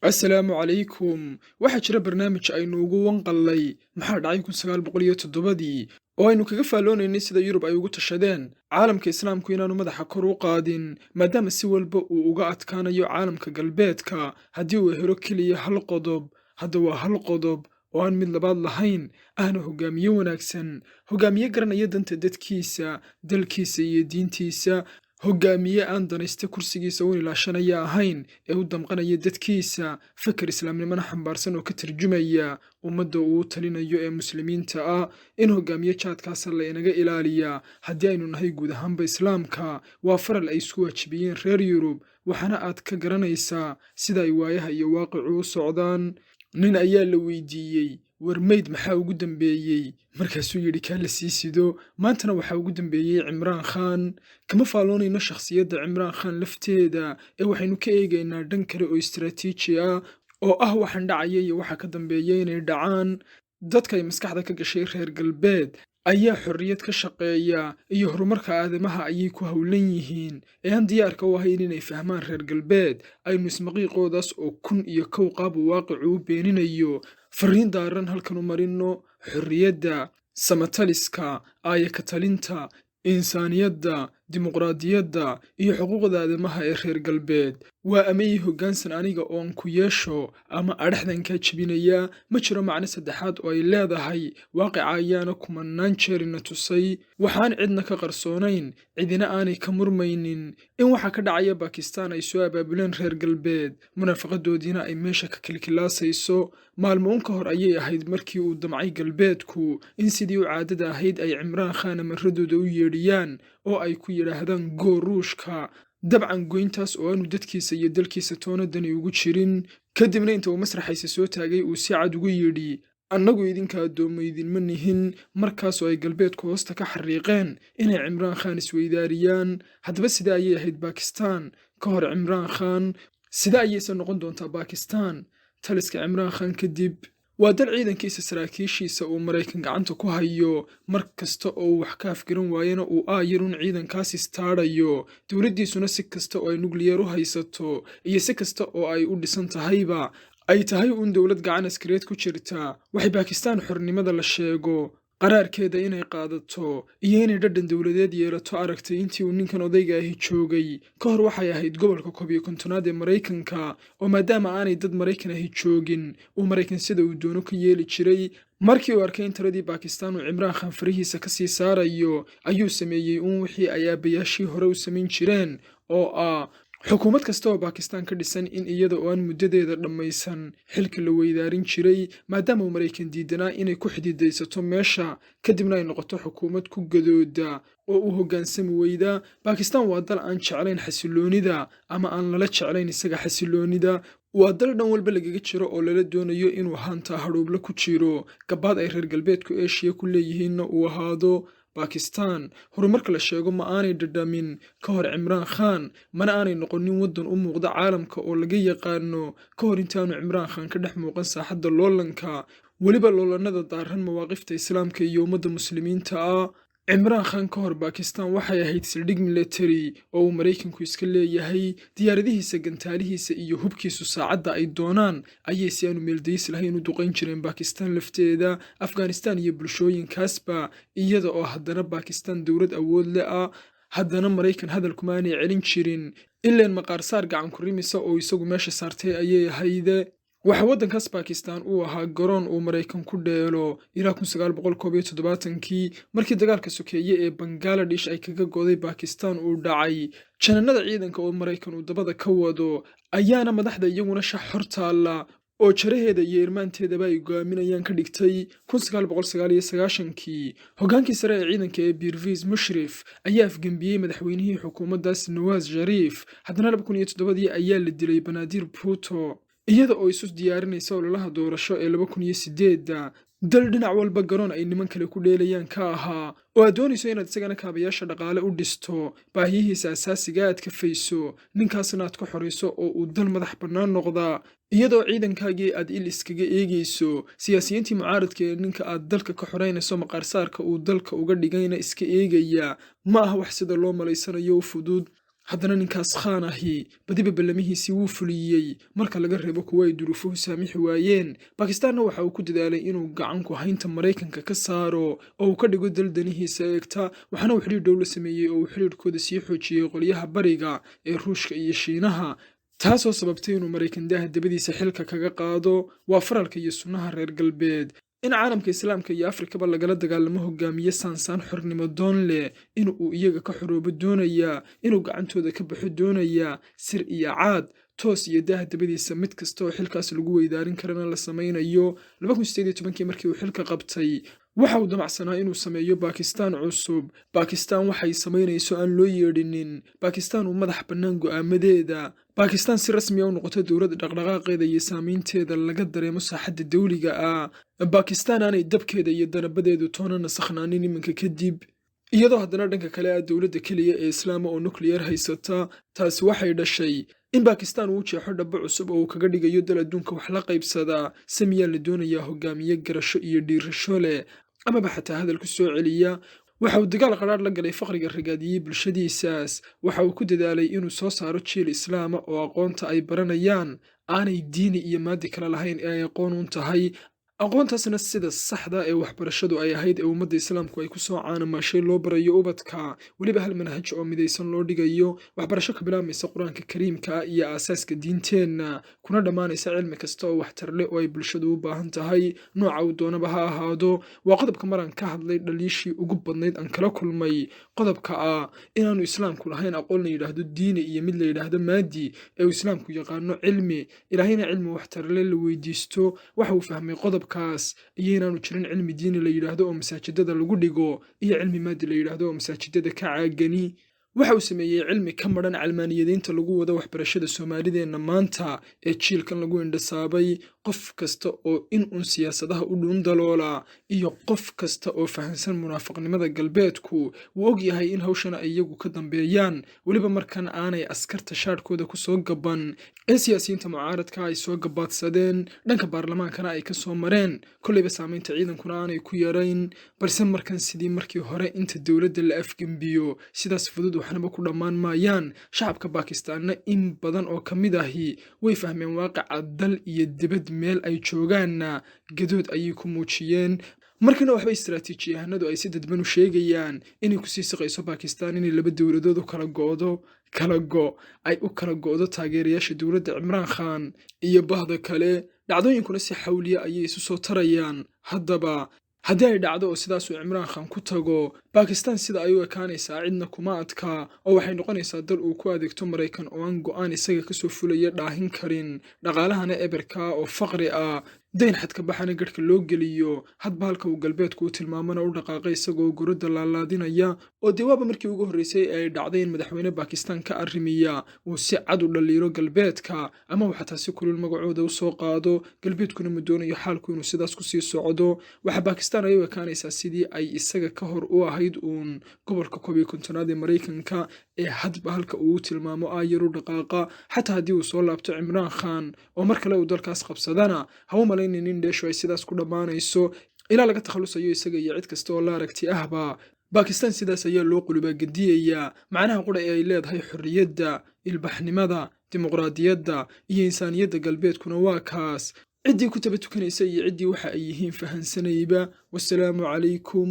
asalaamu calaykum waxaa jira barnaamij aynu ugu wanqalnay maxaa dhacay 1907 oo aynu kaga faalloonaynay sida yurub ay ugu tashadeen caalamka islaamku inaanu madaxa kor u qaadin maadaama si walba uu uga adkaanayo caalamka galbeedka haddii uu helo keliya hal qodob. hadda waa hal qodob oo aan mid labaad lahayn, ahna hogaamiye wanaagsan, hogaamiye garanaya danta dadkiisa, dalkiisa iyo diintiisa, hogaamiye aan danaysta kursigiisa u ilaashanaya ahayn ee u damqanaya dadkiisa, fakar islaamnimana xambaarsan oo ka tarjumaya ummadda uu talinayo ee muslimiinta ah. in hogaamiye jaadkaasa la inaga ilaaliyaa haddii aynu nahay guud ahaanba islaamka waa faral ay isku waajibiyeen reer yurub, waxaana aad ka garanaysaa sida ay waayaha iyo waaqicu u socdaan. nin ayaa la weydiiyey war meyd maxaa ugu dambeeyey, markaasuu yidhi kaa la sii sido. maantana waxaa ugu dambeeyey cimraan khaan. kama faalloonayno shakhsiyadda cimraan khaan lafteeda ee waxaynu ka eegaynaa dhan kale oo istaraatiiji ah oo ah waxaan dhacaya iyo waxa ka dambeeya inay dhacaan. dadka ay maskaxda ka gashay reer galbeed ayaa xorriyad ka shaqeeya iyo horumarka aadamaha ayay ku howlan yihiin ee aan diyaarka u ahayn inay fahmaan reer galbeed aynu ismaqiiqoodaas oo kun iyo kow qaab uu waaqicu u beeninayo. fariin daaran halkan u marino xorriyadda, samataliska, aaya ka talinta, insaaniyadda, dimuqraadiyadda iyo xuquuqda aadamaha ee reer galbeed. waa amay hoggaansan aniga oon ku yeesho ama adhaxdan kaa jebinaya, ma jiro macno saddexaad oo ay leedahay. waaqica ayaana kumanaan jeerina tusay, waxaan cidna ka qarsoonayn, cidina aanay ka murmaynin in waxa ka dhacaya bakistaan ay soo abaabuleen reer galbeed, munaafaqadoodiina ay meesha ka kilkilaasayso. maalmo un ka hor ayay ahayd markii uu damcay galbeedku in sidii u caadada ahayd ay cimraan khaan amaradooda u yeedhiyaan oo ay ku yidhaahdaan goo ruushka, dabcan goyntaas oo aanu dadkiisa iyo dalkiisa toonadani ugu jirin. kadibna inta uu masraxaysa soo taagay uu si cad ugu yidhi annagu idinka addoommo idinma nihin, markaasoo ay galbeedku hoosta ka xariiqeen inay cimraan khaan isweydaariyaan. haddaba sida ayay ahayd bakistaan ka hor cimraan khaan, sida ayayse noqon doontaa bakistaan taliska cimraan khaan kadib. waa dal ciidankiisa saraakiishiisa uu maraykan gacanta ku hayo, mar kasta oo uu wax ka afgaran waayana uu aayarun ciidankaas istaadhayo. dowladdiisuna si kasta oo ay nukliyar u haysato iyo si kasta oo ay u dhisan tahayba ay tahay uun dowlad gacan askareed ku jirta. waxay bakistaan xornimada la sheego qaraarkeeda inay qaadato iyo inay dhadhan dowladeed yeelato aragtay intii uu ninkan odayga ahi joogay. ka hor waxay ahayd gobolka 11aad ee maraykanka oo maadaama aanay dad maraykan ahi joogin uu maraykan sida uu doono ka yeeli jiray. markii uu arkay in taladii bakistaan uu cimraan khaan farihiisa ka sii saarayo ayuu sameeyey uun wixii ay aabbayaashii hore u samayn jireen oo ah xukuumad kasta oo bakistaan ka dhisan in iyada oo aan muddadeeda dhammaysan xilka la weydaarin jiray, maadaama uu maraykan diidanaa inay ku xididaysato meesha kadibna ay noqoto xukuumad ku gadooda oo uu hoggaansami weyda. bakistaan waa dal aan jeclayn xasiloonida ama aan lala jeclayn isaga xasiloonida. waa dal dhan walba lagaga jiro oo lala doonayo inuu haantaa hadhuubla ku jiro, gabaad ay reer galbeedku eeshiya ku leeyihiinna uu ahaado. bakistaan horumarka la sheego ma aanay dhadhamin ka hor cimraan khaan, mana aanay noqonin waddan u muuqda caalamka oo laga yaqaano ka hor intaanu cimraan khaan ka dhex muuqan saaxadda loolanka, weliba loolanada daaran mawaaqifta islaamka iyo ummadda muslimiinta ah. cimraan khaan ka hor bakistaan waxay ahayd saldhig military oo uu maraykanku iska leeyahay. diyaaradihiisa, gantaalihiisa iyo hubkiisu saacadda ay doonaan ayay si aanu meeldayis lahayn u duqayn jireen bakistaan lafteeda, afghanistaan iyo bulshooyinkaasba. iyada oo haddana bakistaan dowlad awood le ah, haddana maraykan hadalkuma aanay celin jirin, ileen maqaarsaar gacan ku rimisa oo isagu meesha saartay ayay ahayde. waxa waddankaas bakistaan uu ahaa garoon uu maraykan ku dheelo ilaa 1971kii markii dagaalka sokeeye ee bangaladesh ay kaga goday bakistaan uu dhacay. jananada ciidanka oo maraykan uu dabada ka wado ayaana madaxda iyaguna shax hor taalla oo jaraheeda iyo irmaanteedaba ay go'aaminayaan ka dhigtay 1999kii. hoggaankii sare ee ciidanka ee birviz mushrif ayaa afgembiyey madaxweynihii xukuumaddaas nawaas shariif. haddana 2007 ayaa la dilay banaadir bhutto iyada oo isu diyaarinaysa ololaha doorasho ee 2008. dal dhinac walba garoon ay niman kale ku dheelayaan ka ahaa oo aad doonayso inaad isagana kaabayaasha dhaqaale u dhisto, baahiyihiisa asaasiga aad ka fayso, ninkaasna aad ka xorayso oo uu dal madax bannaan noqdaa, iyadoo ciidankaagii aad il iskaga eegayso. siyaasiyiintii mucaaradka ee ninka aad dalka ka xoraynayso maqaarsaarka uu dalka uga dhigayna iska eegaya, ma aha wax sida loo malaysanayo u fudud. haddana ninkaas khaan ahi badiba ballamihiisii wuu fuliyey marka laga reebo kuwa ay duruufuhu saamixi waayeen. Bakistaanna waxa uu ku dadaalay inuu gacan ku haynta Maraykanka ka saaro oo uu ka dhigo dal danihiisa eegta, waxaana uu xidhiidh dhow la sameeyey oo uu xidhiidhkooda sii xoojiyey qolyaha bariga ee Ruushka iyo Shiinaha, taasoo sababtay inuu Maraykan daaha dabadiisa xilka kaga qaado. Waa faralka iyo sunnaha reer galbeed in caalamka islaamka iyo Afrikaba lagala dagaalamo hogaamiye saansaan xornimo doon leh, in uu iyaga ka xoroobo doonaya, inuu gacantooda ka baxo doonaya, sir iyo caad, toos iyo daaha dabadiisa mid kasta oo xilkaas lagu weydaarin karana la samaynayo. 2018 markii uu xilka qabtay waxa uu damacsanaa inuu sameeyo Baakistaan cusub, Baakistaan waxay samaynayso aan loo yeedhinin, Baakistaan uu madax bannaan go'aamadeeda, Baakistaan si rasmi ah u noqoto dowlad dhaqdhaqaaqeeda iyo saamaynteeda laga dareemo saaxadda dawliga ah, Baakistaan aanay dabkeeda iyo danabadeedu toona nasakhnaanin iminka kadib, iyadoo haddana dhanka kale ah dowladda keliya ee islaama oo nuclear haysata. Taasi waxay dhashay in Baakistaan uu jeexo dhabo cusub oo uu kaga dhigayo dal adduunka wax la qaybsada. Samiyaa la doonayaa hogaamiye garasho iyo dhiirasho leh, amaba xataa hadal ku soo celiya. Waxa uu dagaal qadhaadh la galay faqriga ragaadiyey bulshadiisaas, waxa uu ku dadaalay inuu soo saaro jiil islaama oo aqoonta ay baranayaan aanay diini iyo maadi kale lahayn ee ay aqoon uun tahay, aqoontaasna sida saxda ee waxbarashadu ay ahayd ee ummadda islaamku ay ku soo caanamashay loo barayo ubadka, weliba hal manhaj oo midaysan loo dhigayo, waxbarasho ka bilaabmaysa qur-aanka kariimka iyo aasaaska diinteenna, kuna dhammaanaysa cilmi kasta oo waxtar leh oo ay bulshadu u baahan tahay, nooca uu doonaba ha ahaado. Waa qodobka maraan ka hadlay dhaliishii ugu badnayd aan kala kulmay, qodobka ah inaanu islaamku lahayn aqoon la yidhaahdo diini iyo mid la yidhaahdo maadi, ee uu islaamku yaqaano cilmi, ilaahayna cilmi waxtar leh la weydiisto. Waxa uu fahmay qodobkaas iyo inaanu jirin cilmi diini la yidhaahdo oo masaajidada lagu dhigo iyo cilmi maadi la yidhaahdo oo masaajidada ka caagani. Waxa uu sameeyey cilmi ka madhan calmaaniyadiinta lagu wado waxbarashada Soomaalideenna maanta ee jiilkan lagu indhasaabay. Qof kasta oo in uun siyaasadaha u dhuun daloola iyo qof kasta oo fahansan munaafaqnimada galbeedku wuu og yahay in hawshana ay iyagu ka dambeeyaan, weliba markan aanay askarta shaadhkooda ku soo gaban ee siyaasiyiinta mucaaradka ay soo gabaadsadeen, dhanka baarlamaankana ay ka soo mareen, kollayba saamaynta ciidankuna aanay ku yarayn, balse markan sidii markii hore inta dowladda la afgembiyo sidaas fudud waxnaba ku dhammaan maayaan. Shacabka Baakistaanna in badan oo ka mid ahi way fahmeen waaqica dal iyo dibad meel ay joogaanna gadood ayay ku muujiyeen. markana waxba istaraatiijiyahanadu ay si dadban u sheegayaan inay ku sii siqayso Baakistaan inay laba dowladood u kala go'do taageerayaasha dowladda Cimraan Khan iyo bahda kale. dhacdooyinkuna si xawliya ayay isu soo tarayaan. haddaba haddii ay dhacdo oo sidaas uu Cimraan Khan ku tago, Baakistaan sida ay u ekaanaysaa cidna kuma adka oo waxay noqonaysaa dal uu ku adeegto Maraykan oo aan go'aan isaga ka soo fulaya dhaahin karin, dhaqaalahana eberka oo faqri ah, dayn xadka baxana gadhka loo geliyo, hadba halka uu galbeedku u tilmaamana u dhaqaaqay isagoo guradda laalaadinaya. oo dee waaba markii ugu horreysay ee ay dhacday in madaxweyne Baakistaan ka arrimiya uu si cad u dhaliiro galbeedka, ama uu xataa si kulul magacooda u soo qaado, galbeedkuna ma doonayo xaalku inuu sidaas ku sii socdo. waxaa Baakistaan ay u ekaanaysaa sidii ay isaga ka hor u ahayd uun gobolka 11aad ee Maraykanka ee hadba halka uu tilmaamo aayaru dhaqaaqa. xataa haddii uu soo laabto Cimraan Khan oo mar kale uu dalkaas qabsadana, ha u malaynin in dheeshu ay sidaas ku dhammaanayso ilaa laga takhalusayo isaga iyo cid kasta oo la aragti ahba. Baakistaan sidaas ayaa loo qulubaa gediyayaa macnaha qura ee ay leedahay xorriyadda, ilbaxnimada, dimuqraadiyadda iyo insaaniyadda galbeedkuna waa kaas. ciddii ku taba tukanaysa iyo ciddii waxa ay yihiin fahansanayba. wassalaamu calaykum.